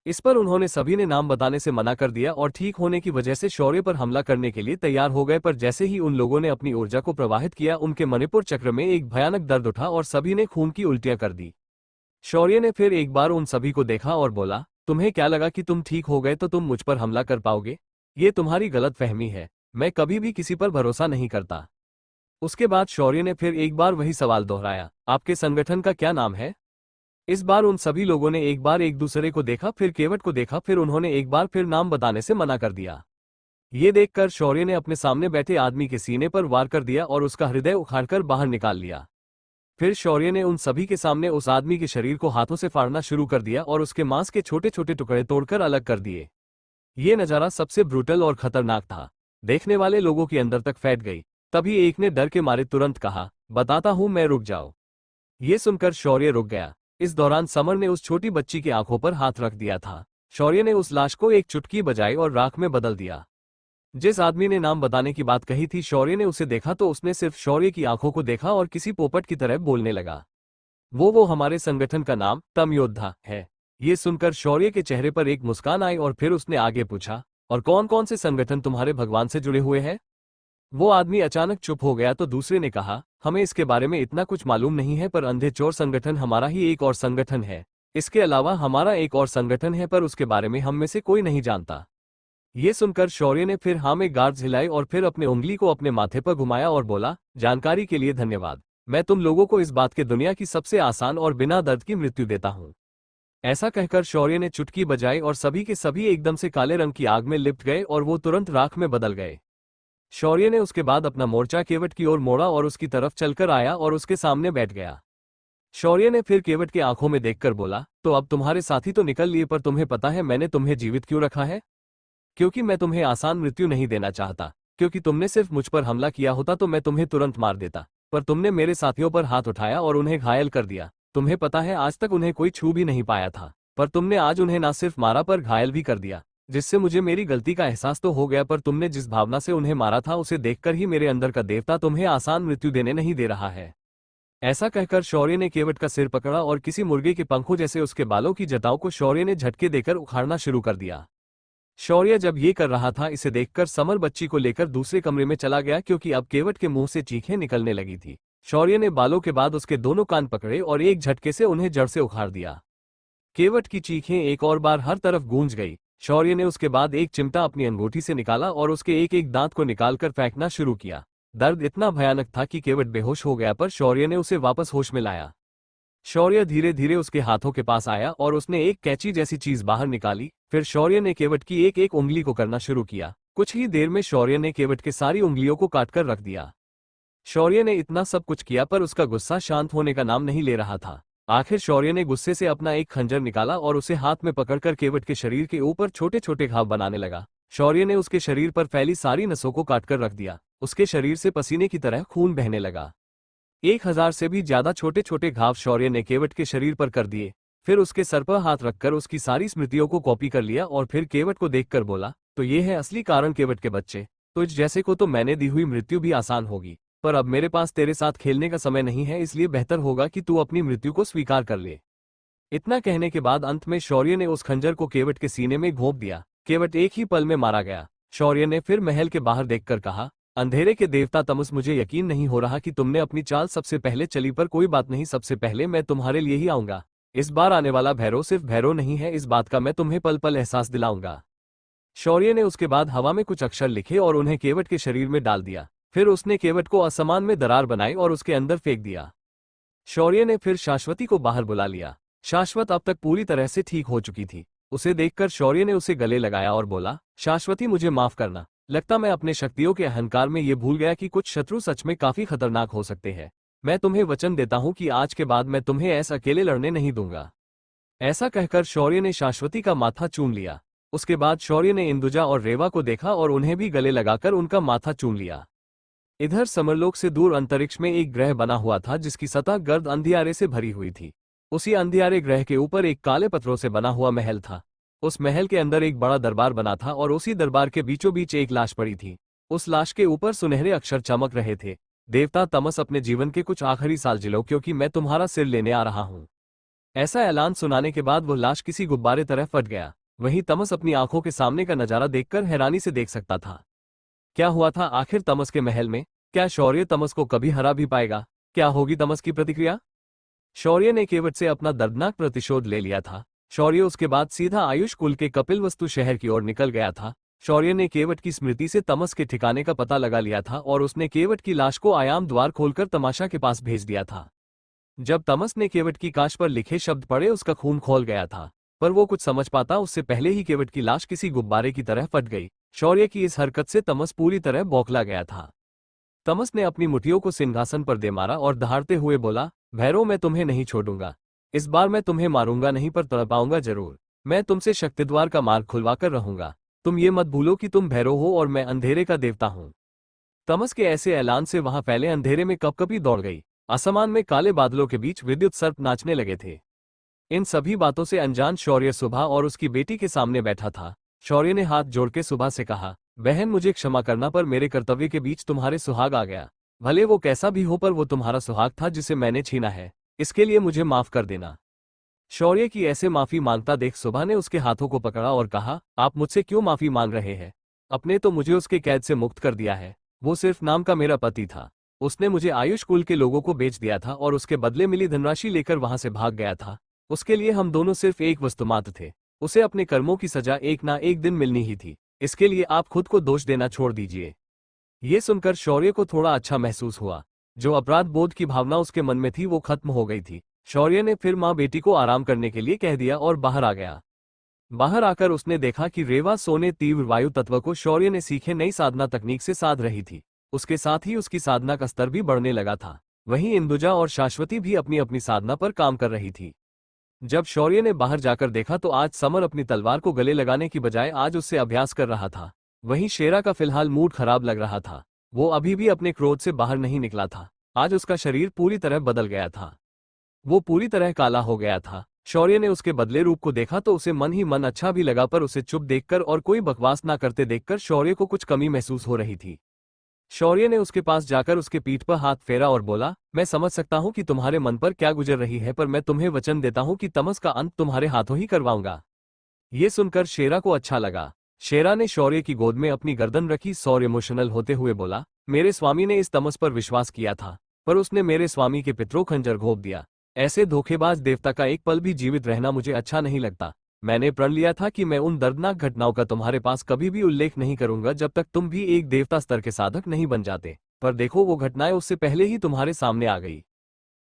इस पर उन्होंने सभी ने नाम बताने से मना कर दिया और ठीक होने की वजह से शौर्य पर हमला करने के लिए तैयार हो गए। पर जैसे ही उन लोगों ने अपनी ऊर्जा को प्रवाहित किया, उनके मणिपुर चक्र में एक भयानक दर्द उठा और सभी ने खून की उल्टियां कर दी। शौर्य ने फिर एक बार उन सभी को देखा और बोला, तुम्हें क्या लगा कि तुम ठीक हो गए तो तुम मुझ पर हमला कर पाओगे? ये तुम्हारी गलतफहमी है। मैं कभी भी किसी पर भरोसा नहीं करता। उसके बाद शौर्य ने फिर एक बार वही सवाल दोहराया, आपके संगठन का क्या नाम है? इस बार उन सभी लोगों ने एक बार एक दूसरे को देखा, फिर केवट को देखा, फिर उन्होंने एक बार फिर नाम बताने से मना कर दिया। ये देखकर शौर्य ने अपने सामने बैठे आदमी के सीने पर वार कर दिया और उसका हृदय उखाड़कर बाहर निकाल लिया। फिर शौर्य ने उन सभी के सामने उस आदमी के शरीर को हाथों से फाड़ना शुरू कर दिया और उसके मांस के छोटे छोटे टुकड़े तोड़कर अलग कर दिए। ये नजारा सबसे ब्रूटल और खतरनाक था। देखने वाले लोगों के अंदर तक फैल गई। तभी एक ने डर के मारे तुरंत कहा, बताता हूं मैं, रुक जाओ। ये सुनकर शौर्य रुक गया। इस दौरान समर ने उस छोटी बच्ची की आंखों पर हाथ रख दिया था। शौर्य ने उस लाश को एक चुटकी बजाई और राख में बदल दिया। जिस आदमी ने नाम बताने की बात कही थी, शौर्य ने उसे देखा तो उसने सिर्फ शौर्य की आंखों को देखा और किसी पोपट की तरह बोलने लगा, वो हमारे संगठन का नाम तम योद्धा है। ये सुनकर शौर्य के चेहरे पर एक मुस्कान आई और फिर उसने आगे पूछा, और कौन कौन से संगठन तुम्हारे भगवान से जुड़े हुए हैं? वो आदमी अचानक चुप हो गया तो दूसरे ने कहा, हमें इसके बारे में इतना कुछ मालूम नहीं है, पर अंधे चोर संगठन हमारा ही एक और संगठन है। इसके अलावा हमारा एक और संगठन है, पर उसके बारे में हम में से कोई नहीं जानता। ये सुनकर शौर्य ने फिर हाँ में गार्ड हिलाई और फिर अपने उंगली को अपने माथे पर घुमाया और बोला, जानकारी के लिए धन्यवाद। मैं तुम लोगों को इस बात के दुनिया की सबसे आसान और बिना दर्द की मृत्यु देता हूँ। ऐसा कहकर शौर्य ने चुटकी बजाई और सभी के सभी एकदम से काले रंग की आग में लिपट गए और वो तुरंत राख में बदल गए। शौर्य ने उसके बाद अपना मोर्चा केवट की ओर मोड़ा और उसकी तरफ चलकर आया और उसके सामने बैठ गया। शौर्य ने फिर केवट के आंखों में देखकर बोला, तो अब तुम्हारे साथी तो निकल लिए, पर तुम्हें पता है मैंने तुम्हें जीवित क्यों रखा है? क्योंकि मैं तुम्हें आसान मृत्यु नहीं देना चाहता। क्योंकि तुमने सिर्फ मुझ पर हमला किया होता तो मैं तुम्हें तुरंत मार देता, पर तुमने मेरे साथियों पर हाथ उठाया और उन्हें घायल कर दिया। तुम्हें पता है आज तक उन्हें कोई छू भी नहीं पाया था, पर तुमने आज उन्हें ना सिर्फ मारा पर घायल भी कर दिया, जिससे मुझे मेरी गलती का एहसास तो हो गया, पर तुमने जिस भावना से उन्हें मारा था उसे देखकर ही मेरे अंदर का देवता तुम्हें आसान मृत्यु देने नहीं दे रहा है। ऐसा कहकर शौर्य ने केवट का सिर पकड़ा और किसी मुर्गे के पंखों जैसे उसके बालों की जटाओं को शौर्य ने झटके देकर उखाड़ना शुरू कर दिया। शौर्य जब ये कर रहा था, इसे देखकर समर बच्ची को लेकर दूसरे कमरे में चला गया, क्योंकि अब केवट के मुंह से चीखें निकलने लगी थी। शौर्य ने बालों के बाद उसके दोनों कान पकड़े और एक झटके से उन्हें जड़ से उखाड़ दिया। केवट की चीखें एक और बार हर तरफ गूंज गई। शौर्य ने उसके बाद एक चिमटा अपनी अंगूठी से निकाला और उसके एक एक दांत को निकालकर फेंकना शुरू किया। दर्द इतना भयानक था कि केवट बेहोश हो गया, पर शौर्य ने उसे वापस होश में लाया। शौर्य धीरे धीरे उसके हाथों के पास आया और उसने एक कैंची जैसी चीज बाहर निकाली। फिर शौर्य ने केवट की एक एक उंगली को करना शुरू किया। कुछ ही देर में शौर्य ने केवट के सारी उंगलियों को काटकर रख दिया। शौर्य ने इतना सब कुछ किया, पर उसका गुस्सा शांत होने का नाम नहीं ले रहा था। आखिर शौर्य ने गुस्से से अपना एक खंजर निकाला और उसे हाथ में पकड़कर केवट के शरीर के ऊपर छोटे छोटे घाव बनाने लगा। शौर्य ने उसके शरीर पर फैली सारी नसों को काटकर रख दिया। उसके शरीर से पसीने की तरह खून बहने लगा। 1000 से भी ज्यादा छोटे छोटे घाव शौर्य ने केवट के शरीर पर कर दिए। फिर उसके सर पर हाथ रखकर उसकी सारी स्मृतियों को कॉपी कर लिया और फिर केवट को देखकर बोला, तो ये है असली कारण केवट के बच्चे। तुझ जैसे को तो मैंने दी हुई मृत्यु भी आसान होगी, पर अब मेरे पास तेरे साथ खेलने का समय नहीं है, इसलिए बेहतर होगा कि तू अपनी मृत्यु को स्वीकार कर ले। इतना कहने के बाद अंत में शौर्य ने उस खंजर को केवट के सीने में घोंप दिया। केवट एक ही पल में मारा गया। शौर्य ने फिर महल के बाहर देखकर कहा, अंधेरे के देवता तमस, मुझे यकीन नहीं हो रहा कि तुमने अपनी चाल सबसे पहले चली, पर कोई बात नहीं, सबसे पहले मैं तुम्हारे लिए ही आऊंगा। इस बार आने वाला भैरव सिर्फ भैरव नहीं है, इस बात का मैं तुम्हें पल पल एहसास दिलाऊंगा। शौर्य ने उसके बाद हवा में कुछ अक्षर लिखे और उन्हें केवट के शरीर में डाल दिया। फिर उसने केवट को असमान में दरार बनाई और उसके अंदर फेंक दिया। शौर्य ने फिर शाश्वती को बाहर बुला लिया। शाश्वत अब तक पूरी तरह से ठीक हो चुकी थी। उसे देखकर शौर्य ने उसे गले लगाया और बोला, शाश्वती मुझे माफ करना, लगता मैं अपने शक्तियों के अहंकार में ये भूल गया कि कुछ शत्रु सच में काफी खतरनाक हो सकते हैं। मैं तुम्हें वचन देता हूं कि आज के बाद मैं तुम्हें ऐसा अकेले लड़ने नहीं दूंगा। ऐसा कहकर शौर्य ने शाश्वती का माथा चूम लिया। उसके बाद शौर्य ने इंदुजा और रेवा को देखा और उन्हें भी गले लगाकर उनका माथा चूम लिया। इधर समरलोक से दूर अंतरिक्ष में एक ग्रह बना हुआ था, जिसकी सतह गर्द अंधियारे से भरी हुई थी। उसी अंधियारे ग्रह के ऊपर एक काले पत्थरों से बना हुआ महल था। उस महल के अंदर एक बड़ा दरबार बना था और उसी दरबार के बीचों बीच एक लाश पड़ी थी। उस लाश के ऊपर सुनहरे अक्षर चमक रहे थे, देवता तमस, अपने जीवन के कुछ आखिरी साल जिलो, क्योंकि मैं तुम्हारा सिर लेने आ रहा हूं। ऐसा ऐलान सुनाने के बाद वह लाश किसी गुब्बारे तरह फट गया। वहीं तमस अपनी आंखों के सामने का नजारा देखकर हैरानी से देख सकता था। क्या हुआ था आखिर तमस के महल में? क्या शौर्य तमस को कभी हरा भी पाएगा? क्या होगी तमस की प्रतिक्रिया? शौर्य ने केवट से अपना दर्दनाक प्रतिशोध ले लिया था। शौर्य उसके बाद सीधा आयुष कुल के कपिलवस्तु शहर की ओर निकल गया था। शौर्य ने केवट की स्मृति से तमस के ठिकाने का पता लगा लिया था और उसने केवट की लाश को आयाम द्वार खोलकर तमाशा के पास भेज दिया था। जब तमस ने केवट की काश पर लिखे शब्द पढ़े, उसका खून खोल गया था, पर वो कुछ समझ पाता उससे पहले ही केवट की लाश किसी गुब्बारे की तरह फट गई। शौर्य की इस हरकत से तमस पूरी तरह बौखला गया था। तमस ने अपनी मुठियों को सिंहासन पर दे मारा और दहाड़ते हुए बोला, भैरव मैं तुम्हें नहीं छोड़ूंगा। इस बार मैं तुम्हें मारूंगा नहीं, पर तड़पाऊंगा जरूर। मैं तुमसे शक्तिद्वार का मार्ग खुलवाकर रहूंगा। तुम ये मत भूलो कि तुम भैरव हो और मैं अंधेरे का देवता हूं। तमस के ऐसे ऐलान से वहां फैले अंधेरे में कपकपी दौड़ गई। आसमान में काले बादलों के बीच विद्युत सर्प नाचने लगे थे। इन सभी बातों से अनजान शौर्य सुबह और उसकी बेटी के सामने बैठा था। शौर्य ने हाथ जोड़ के सुबह से कहा, बहन मुझे क्षमा करना, पर मेरे कर्तव्य के बीच तुम्हारे सुहाग आ गया। भले वो कैसा भी हो, पर वो तुम्हारा सुहाग था जिसे मैंने छीना है। इसके लिए मुझे माफ कर देना। शौर्य की ऐसे माफी मांगता देख सुबह ने उसके हाथों को पकड़ा और कहा, आप मुझसे क्यों माफी मांग रहे हैं? अपने तो मुझे उसके कैद से मुक्त कर दिया है। वो सिर्फ नाम का मेरा पति था। उसने मुझे आयुष कुल के लोगों को बेच दिया था और उसके बदले मिली धनराशि लेकर वहां से भाग गया था। उसके लिए हम दोनों सिर्फ एक वस्तु मात्र थे। उसे अपने कर्मों की सजा एक ना एक दिन मिलनी ही थी। इसके लिए आप खुद को दोष देना छोड़ दीजिए। ये सुनकर शौर्य को थोड़ा अच्छा महसूस हुआ। जो अपराध बोध की भावना उसके मन में थी वो खत्म हो गई थी। शौर्य ने फिर माँ बेटी को आराम करने के लिए कह दिया और बाहर आ गया। बाहर आकर उसने देखा कि रेवा सोने तीव्र वायु तत्व को शौर्य ने सीखे नई साधना तकनीक से साध रही थी। उसके साथ ही उसकी साधना का स्तर भी बढ़ने लगा था। वहीं इंदुजा और शाश्वती भी अपनी अपनी साधना पर काम कर रही थी। जब शौर्य ने बाहर जाकर देखा तो आज समर अपनी तलवार को गले लगाने की बजाय आज उससे अभ्यास कर रहा था। वहीं शेरा का फिलहाल मूड खराब लग रहा था। वो अभी भी अपने क्रोध से बाहर नहीं निकला था। आज उसका शरीर पूरी तरह बदल गया था। वो पूरी तरह काला हो गया था। शौर्य ने उसके बदले रूप को देखा तो उसे मन ही मन अच्छा भी लगा, पर उसे चुप देखकर और कोई बकवास ना करते देखकर शौर्य को कुछ कमी महसूस हो रही थी। शौर्य ने उसके पास जाकर उसके पीठ पर हाथ फेरा और बोला, मैं समझ सकता हूं कि तुम्हारे मन पर क्या गुजर रही है, पर मैं तुम्हें वचन देता हूं कि तमस का अंत तुम्हारे हाथों ही करवाऊंगा। ये सुनकर शेरा को अच्छा लगा। शेरा ने शौर्य की गोद में अपनी गर्दन रखी। शौर्य इमोशनल होते हुए बोला, मेरे स्वामी ने इस तमस पर विश्वास किया था, पर उसने मेरे स्वामी के पितरों खंजर घोंप दिया। ऐसे धोखेबाज देवता का एक पल भी जीवित रहना मुझे अच्छा नहीं लगता। मैंने प्रण लिया था कि मैं उन दर्दनाक घटनाओं का तुम्हारे पास कभी भी उल्लेख नहीं करूंगा जब तक तुम भी एक देवता स्तर के साधक नहीं बन जाते, पर देखो वो घटनाएं उससे पहले ही तुम्हारे सामने आ गई।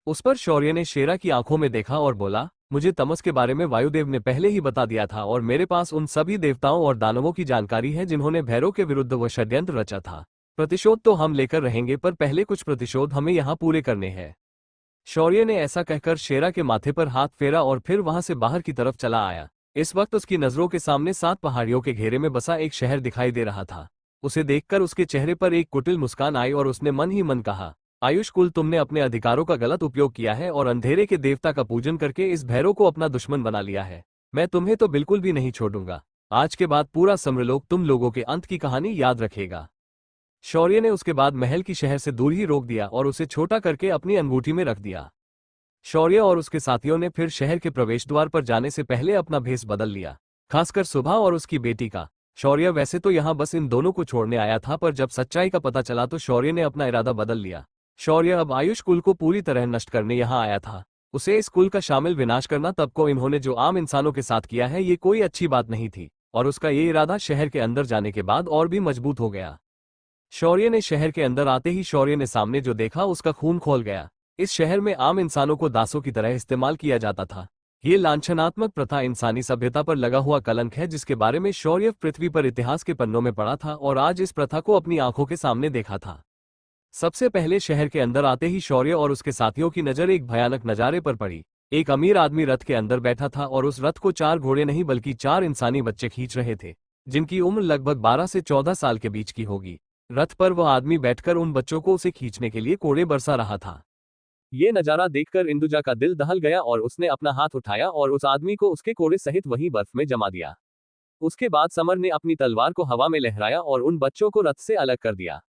उस पर शौर्य ने शेरा की आंखों में देखा और बोला, मुझे तमस के बारे में वायुदेव ने पहले ही बता दिया था और मेरे पास उन सभी देवताओं और दानवों की जानकारी है जिन्होंने भैरव के विरुद्ध वह षड्यंत्र रचा था। प्रतिशोध तो हम लेकर रहेंगे, पर पहले कुछ प्रतिशोध हमें यहाँ पूरे करने हैं। शौर्य ने ऐसा कहकर शेरा के माथे पर हाथ फेरा और फिर वहां से बाहर की तरफ चला आया। इस वक्त उसकी नजरों के सामने 7 पहाड़ियों के घेरे में बसा एक शहर दिखाई दे रहा था। उसे देखकर उसके चेहरे पर एक कुटिल मुस्कान आई और उसने मन ही मन कहा, आयुष कुल, तुमने अपने अधिकारों का गलत उपयोग किया है और अंधेरे के देवता का पूजन करके इस भैरव को अपना दुश्मन बना लिया है। मैं तुम्हें तो बिल्कुल भी नहीं छोड़ूंगा। आज के बाद पूरा समरलोक तुम लोगों के अंत की कहानी याद रखेगा। शौर्य ने उसके बाद महल की शहर से दूर ही रोक दिया और उसे छोटा करके अपनी अंगूठी में रख दिया। शौर्य और उसके साथियों ने फिर शहर के प्रवेश द्वार पर जाने से पहले अपना भेष बदल लिया, खासकर सुभा और उसकी बेटी का। शौर्य वैसे तो यहाँ बस इन दोनों को छोड़ने आया था, पर जब सच्चाई का पता चला तो शौर्य ने अपना इरादा बदल लिया। शौर्य अब आयुष कुल को पूरी तरह नष्ट करने यहाँ आया था। उसे इस कुल का शामिल विनाश करना, तब को इन्होंने जो आम इंसानों के साथ किया है ये कोई अच्छी बात नहीं थी, और उसका ये इरादा शहर के अंदर जाने के बाद और भी मजबूत हो गया। शौर्य ने शहर के अंदर आते ही शौर्य ने सामने जो देखा उसका खून खोल गया। इस शहर में आम इंसानों को दासों की तरह इस्तेमाल किया जाता था। ये लांछनात्मक प्रथा इंसानी सभ्यता पर लगा हुआ कलंक है, जिसके बारे में शौर्य पृथ्वी पर इतिहास के पन्नों में पढ़ा था और आज इस प्रथा को अपनी आंखों के सामने देखा था। सबसे पहले शहर के अंदर आते ही शौर्य और उसके साथियों की नजर एक भयानक नजारे पर पड़ी। एक अमीर आदमी रथ के अंदर बैठा था और उस रथ को 4 घोड़े नहीं बल्कि 4 इंसानी बच्चे खींच रहे थे, जिनकी उम्र लगभग 12 से 14 साल के बीच की होगी। रथ पर वह आदमी बैठकर उन बच्चों को उसे खींचने के लिए कोड़े बरसा रहा था। ये नजारा देखकर इंदुजा का दिल दहल गया और उसने अपना हाथ उठाया और उस आदमी को उसके कोड़े सहित वहीं बर्फ में जमा दिया। उसके बाद समर ने अपनी तलवार को हवा में लहराया और उन बच्चों को रथ से अलग कर दिया।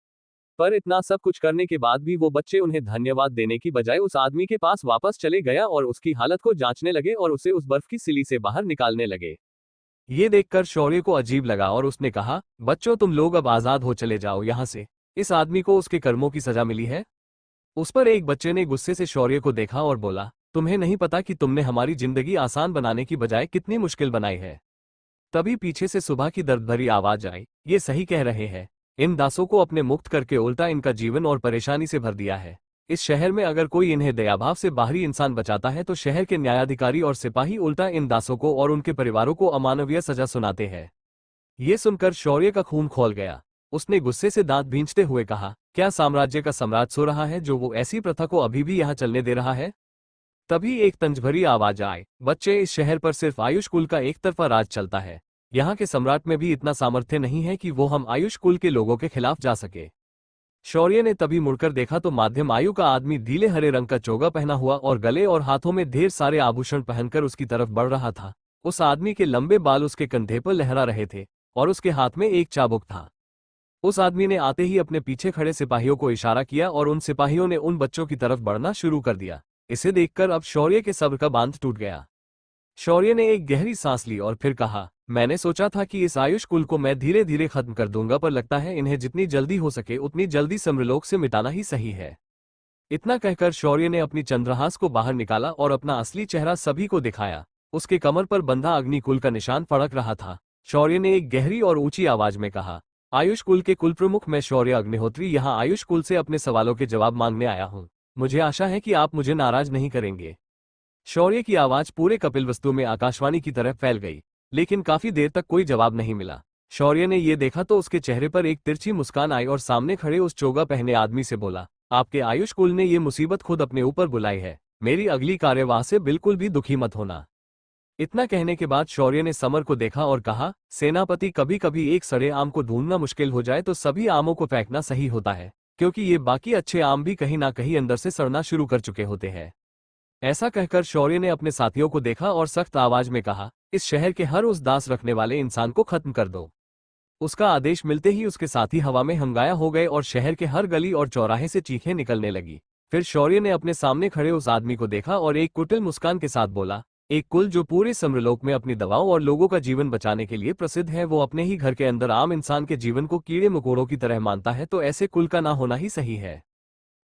पर इतना सब कुछ करने के बाद भी वो बच्चे उन्हें धन्यवाद देने की बजाय उस आदमी के पास वापस चले गया और उसकी हालत को जांचने लगे और उसे उस बर्फ की सिली से बाहर निकालने लगे। ये देखकर शौर्य को अजीब लगा और उसने कहा, बच्चों, तुम लोग अब आजाद हो, चले जाओ यहाँ से। इस आदमी को उसके कर्मों की सजा मिली है। उस पर एक बच्चे ने गुस्से से शौर्य को देखा और बोला, तुम्हें नहीं पता कि तुमने हमारी जिंदगी आसान बनाने की बजाय कितनी मुश्किल बनाई है। तभी पीछे से सुबह की दर्द भरी आवाज आई, ये सही कह रहे हैं। इन दासों को अपने मुक्त करके उल्टा इनका जीवन और परेशानी से भर दिया है। इस शहर में अगर कोई इन्हें दयाभाव से बाहरी इंसान बचाता है तो शहर के न्यायाधिकारी और सिपाही उल्टा इन दासों को और उनके परिवारों को अमानवीय सजा सुनाते हैं। ये सुनकर शौर्य का खून खौल गया। उसने गुस्से से दांत भींचते हुए कहा, क्या साम्राज्य का सम्राट सो रहा है जो वो ऐसी प्रथा को अभी भी यहाँ चलने दे रहा है? तभी एक तंजभरी आवाज आई, बच्चे, इस शहर पर सिर्फ आयुष कुल का एक तरफा राज चलता है। यहाँ के सम्राट में भी इतना सामर्थ्य नहीं है कि वो हम आयुष कुल के लोगों के खिलाफ जा सके। शौर्य ने तभी मुड़कर देखा तो मध्यम आयु का आदमी नीले हरे रंग का चोगा पहना हुआ और गले और हाथों में ढेर सारे आभूषण पहनकर उसकी तरफ बढ़ रहा था। उस आदमी के लंबे बाल उसके कंधे पर लहरा रहे थे और उसके हाथ में एक चाबुक था। उस आदमी ने आते ही अपने पीछे खड़े सिपाहियों को इशारा किया और उन सिपाहियों ने उन बच्चों की तरफ बढ़ना शुरू कर दिया। इसे देखकर अब शौर्य के सब्र का बांध टूट गया। शौर्य ने एक गहरी सांस ली और फिर कहा, मैंने सोचा था कि इस आयुष कुल को मैं धीरे धीरे खत्म कर दूंगा, पर लगता है इन्हें जितनी जल्दी हो सके उतनी जल्दी समरलोक से मिटाना ही सही है। इतना कहकर शौर्य ने अपनी चंद्रहास को बाहर निकाला और अपना असली चेहरा सभी को दिखाया। उसके कमर पर बंधा अग्निकुल का निशान फड़क रहा था। शौर्य ने एक गहरी और ऊंची आवाज में कहा, आयुष कुल के कुल प्रमुख मैं शौर्य अग्निहोत्री यहाँ आयुष कुल से अपने सवालों के जवाब मांगने आया हूँ। मुझे आशा है कि आप मुझे नाराज नहीं करेंगे। शौर्य की आवाज पूरे कपिलवस्तु में आकाशवाणी की तरह फैल गई, लेकिन काफी देर तक कोई जवाब नहीं मिला। शौर्य ने ये देखा तो उसके चेहरे पर एक तिरछी मुस्कान आई और सामने खड़े उस चोगा पहने आदमी से बोला, आपके आयुष कुल ने ये मुसीबत खुद अपने ऊपर बुलाई है। मेरी अगली कार्यवाही से बिल्कुल भी दुखी मत होना। इतना कहने के बाद शौर्य ने समर को देखा और कहा, सेनापति, कभी कभी एक सड़े आम को ढूंढना मुश्किल हो जाए तो सभी आमों को फेंकना सही होता है, क्योंकि ये बाकी अच्छे आम भी कहीं ना कहीं अंदर से सड़ना शुरू कर चुके होते हैं। ऐसा कहकर शौर्य ने अपने साथियों को देखा और सख्त आवाज में कहा, इस शहर के हर उस दास रखने वाले इंसान को खत्म कर दो। उसका आदेश मिलते ही उसके साथी हवा में हंगाया हो गए और शहर के हर गली और चौराहे से चीखें निकलने लगी। फिर शौर्य ने अपने सामने खड़े उस आदमी को देखा और एक कुटिल मुस्कान के साथ बोला, एक कुल जो पूरे समरलोक में अपनी दवाओं और लोगों का जीवन बचाने के लिए प्रसिद्ध है, वो अपने ही घर के अंदर आम इंसान के जीवन को कीड़े मकोड़ों की तरह मानता है, तो ऐसे कुल का ना होना ही सही है।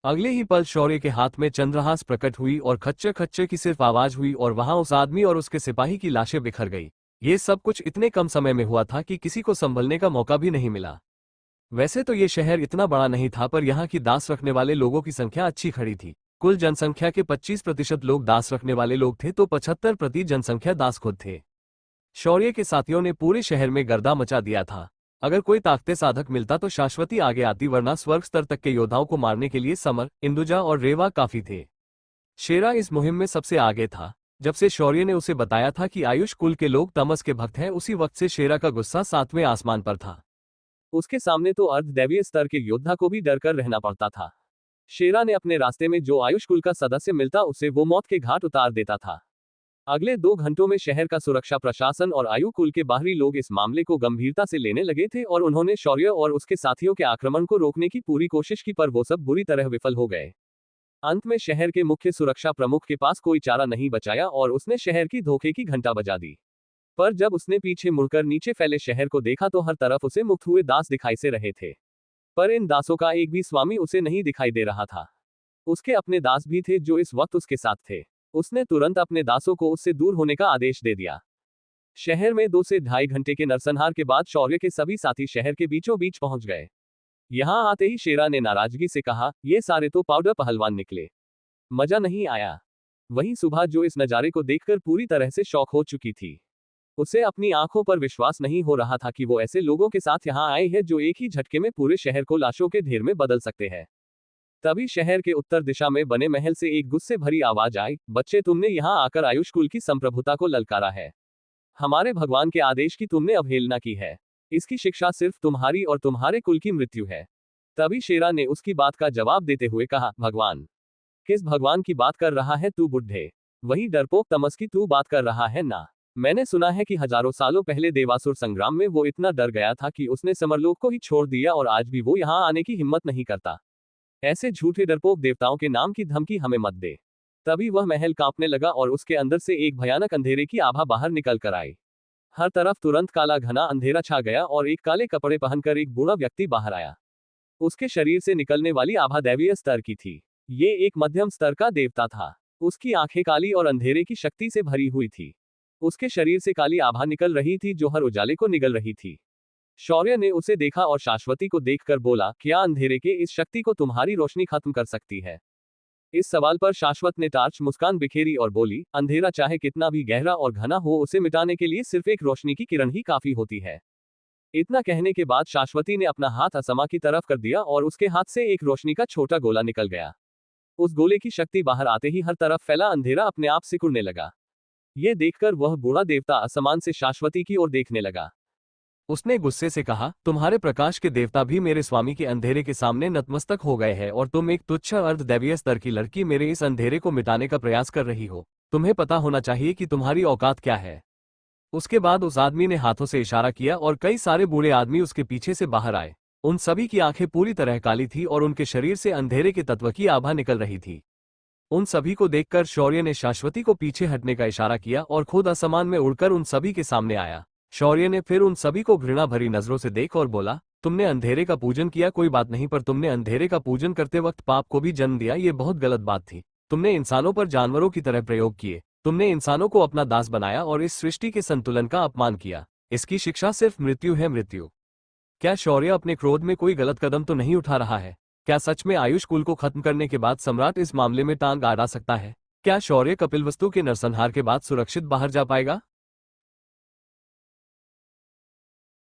अगले ही पल शौर्य के हाथ में चंद्रहास प्रकट हुई और खच्चर खच्चर की सिर्फ आवाज हुई और वहां उस आदमी और उसके सिपाही की लाशें बिखर गई। ये सब कुछ इतने कम समय में हुआ था कि किसी को संभलने का मौका भी नहीं मिला। वैसे तो ये शहर इतना बड़ा नहीं था, पर यहाँ की दास रखने वाले लोगों की संख्या अच्छी खड़ी थी। कुल जनसंख्या के 25% लोग दास रखने वाले लोग थे, तो 75% जनसंख्या दास खुद थे। शौर्य के साथियों ने पूरे शहर में गर्दा मचा दिया था। अगर कोई ताकते साधक मिलता तो शाश्वती आगे आती, वरना स्वर्ग स्तर तक के योद्धाओं को मारने के लिए समर, इंदुजा और रेवा काफी थे। शेरा इस मुहिम में सबसे आगे था। जब से शौर्य ने उसे बताया था कि आयुष कुल के लोग तमस के भक्त हैं, उसी वक्त से शेरा का गुस्सा 7वें आसमान पर था। उसके सामने तो अर्धदैवीय स्तर के योद्धा को भी डर कर रहना पड़ता था। शेरा ने अपने रास्ते में जो आयुष कुल का सदस्य मिलता उसे वो मौत के घाट उतार देता था। अगले 2 घंटों में शहर का सुरक्षा प्रशासन और आयु कुल के बाहरी लोग इस मामले को गंभीरता से लेने लगे थे और उन्होंने शौर्य और उसके साथियों के आक्रमण को रोकने की पूरी कोशिश की, पर वो सब बुरी तरह विफल हो गए। अंत में शहर के मुख्य सुरक्षा प्रमुख के पास कोई चारा नहीं बचाया और उसने शहर की धोखे की घंटा बजा दी। पर जब उसने पीछे मुड़कर नीचे फैले शहर को देखा तो हर तरफ उसे मुक्त हुए दास दिखाई से रहे थे, पर इन दासों का एक भी स्वामी उसे नहीं दिखाई दे रहा था। उसके अपने दास भी थे जो इस वक्त उसके साथ थे। उसने तुरंत अपने दासों को उससे दूर होने का आदेश दे दिया। शहर में 2 से ढाई घंटे के नरसंहार के बाद शौर्य के सभी साथी शहर के बीचों बीच पहुंच गए। यहां आते ही शेरा ने नाराजगी से कहा, ये सारे तो पाउडर पहलवान निकले, मजा नहीं आया। वहीं सुबह जो इस नजारे को देखकर पूरी तरह से शौक हो चुकी थी, उसे अपनी आंखों पर विश्वास नहीं हो रहा था कि वो ऐसे लोगों के साथ यहां आए हैं जो एक ही झटके में पूरे शहर को लाशों के ढेर में बदल सकते हैं। तभी शहर के उत्तर दिशा में बने महल से एक गुस्से भरी आवाज आई, बच्चे, तुमने यहां आकर आयुष कुल की संप्रभुता को ललकारा है। हमारे भगवान के आदेश की तुमने अवहेलना की है। इसकी शिक्षा सिर्फ तुम्हारी और तुम्हारे कुल की मृत्यु है। तभी शेरा ने उसकी बात का जवाब देते हुए कहा, भगवान? किस भगवान की बात कर रहा है तू बुढ़े? वही डरपोक तमस की तू बात कर रहा है ना? मैंने सुना है कि हजारों सालों पहले देवासुर संग्राम में वो इतना डर गया था कि उसने समरलोक को ही छोड़ दिया और आज भी वो यहाँ आने की हिम्मत नहीं करता। ऐसे झूठे डरपोक देवताओं के नाम की धमकी हमें मत दे। तभी वह महल कांपने लगा और उसके अंदर से एक भयानक अंधेरे की आभा बाहर निकल कर आई। हर तरफ तुरंत काला घना अंधेरा छा गया और एक काले कपड़े पहनकर एक बूढ़ा व्यक्ति बाहर आया। उसके शरीर से निकलने वाली आभा दैवीय स्तर की थी। ये एक मध्यम स्तर का देवता था। उसकी आंखें काली और अंधेरे की शक्ति से भरी हुई थी। उसके शरीर से काली आभा निकल रही थी जो हर उजाले को निगल रही थी। शौर्य ने उसे देखा और शाश्वती को देखकर बोला, क्या अंधेरे के इस शक्ति को तुम्हारी रोशनी खत्म कर सकती है? इस सवाल पर शाश्वत ने टार्च मुस्कान बिखेरी और बोली, अंधेरा चाहे कितना भी गहरा और घना हो, उसे मिटाने के लिए सिर्फ एक रोशनी की किरण ही काफी होती है। इतना कहने के बाद शाश्वती ने अपना हाथ असमा की तरफ कर दिया और उसके हाथ से एक रोशनी का छोटा गोला निकल गया। उस गोले की शक्ति बाहर आते ही हर तरफ फैला अंधेरा अपने आप सिकुड़ने लगा। ये देखकर वह बूढ़ा देवता असमान से शाश्वती की ओर देखने लगा। उसने गुस्से से कहा, तुम्हारे प्रकाश के देवता भी मेरे स्वामी के अंधेरे के सामने नतमस्तक हो गए हैं और तुम एक तुच्छ अर्धदैवीय स्तर की लड़की मेरे इस अंधेरे को मिटाने का प्रयास कर रही हो। तुम्हें पता होना चाहिए कि तुम्हारी औकात क्या है। उसके बाद उस आदमी ने हाथों से इशारा किया और कई सारे बूढ़े आदमी उसके पीछे से बाहर आए। उन सभी की आंखें पूरी तरह काली थी और उनके शरीर से अंधेरे के तत्व की आभा निकल रही थी। उन सभी को देखकर शौर्य ने शाश्वती को पीछे हटने का इशारा किया और खुद आसमान में उड़कर उन सभी के सामने आया। शौर्य ने फिर उन सभी को घृणा भरी नजरों से देख और बोला, तुमने अंधेरे का पूजन किया कोई बात नहीं, पर तुमने अंधेरे का पूजन करते वक्त पाप को भी जन्म दिया, ये बहुत गलत बात थी। तुमने इंसानों पर जानवरों की तरह प्रयोग किए। तुमने इंसानों को अपना दास बनाया और इस सृष्टि के संतुलन का अपमान किया। इसकी शिक्षा सिर्फ मृत्यु है, मृत्यु। क्या शौर्य अपने क्रोध में कोई गलत कदम तो नहीं उठा रहा है? क्या सच में आयुष कुल को खत्म करने के बाद सम्राट इस मामले में टांग अड़ा सकता है? क्या शौर्य कपिलवस्तु के नरसंहार के बाद सुरक्षित बाहर जा पाएगा?